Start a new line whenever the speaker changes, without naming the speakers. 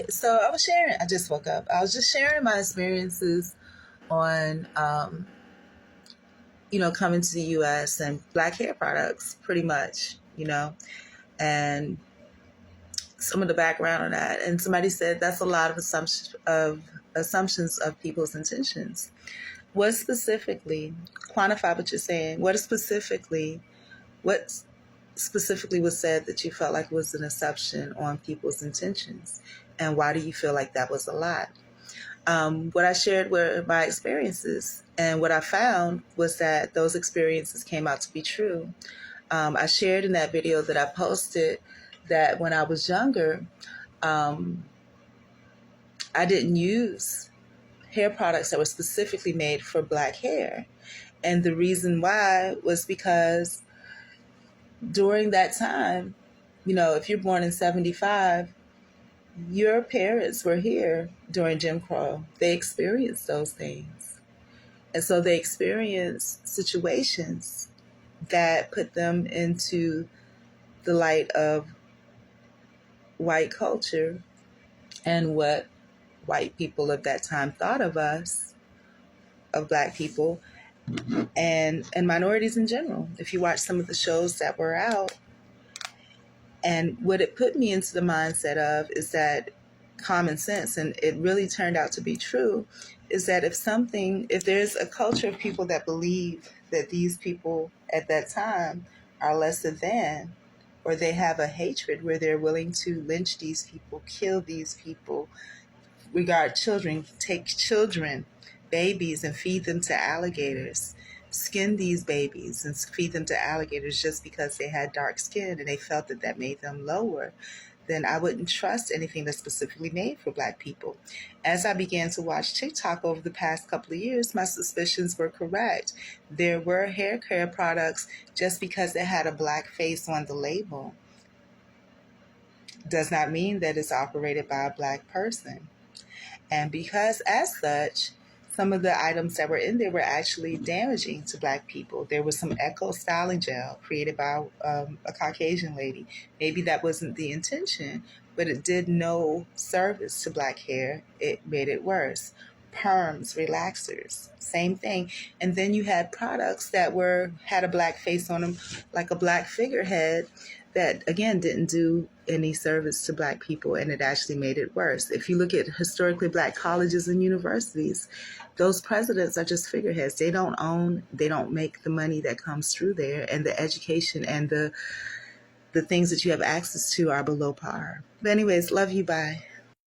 So I just woke up. I was just sharing my experiences on, coming to the US and black hair products, pretty much, and some of the background on that. And somebody said that's a lot of assumptions of people's intentions. What specifically, quantify what you're saying, what specifically was said that you felt like was an assumption on people's intentions? And why do you feel like that was a lot? What I shared were my experiences. And what I found was that those experiences came out to be true. I shared in that video that I posted that when I was younger, um, I didn't use hair products that were specifically made for black hair. And the reason why was because during that time, if you're born in 75, your parents were here during Jim Crow. They experienced those things. And so they experienced situations that put them into the light of white culture and what white people of that time thought of us, of black people, and minorities in general. If you watch some of the shows that were out, and what it put me into the mindset of is that common sense, and it really turned out to be true, is that if there's a culture of people that believe that these people at that time are lesser than, or they have a hatred where they're willing to lynch these people, kill these people, regard children, take children, babies, and feed them to alligators, skin these babies and feed them to alligators just because they had dark skin and they felt that that made them lower, then I wouldn't trust anything that's specifically made for black people. As I began to watch TikTok over the past couple of years, my suspicions were correct. There were hair care products just because it had a black face on the label does not mean that it's operated by a black person. And because, as such, some of the items that were in there were actually damaging to black people. There was some Echo styling gel created by a Caucasian lady. Maybe that wasn't the intention, but it did no service to black hair. It made it worse. Perms, relaxers, same thing. And then you had products that had a black face on them, like a black figurehead, that again didn't do any service to black people, and it actually made it worse. If you look at historically black colleges and universities, those presidents are just figureheads. They don't make the money that comes through there, and the education and the things that you have access to are below par. But anyways, love you, bye.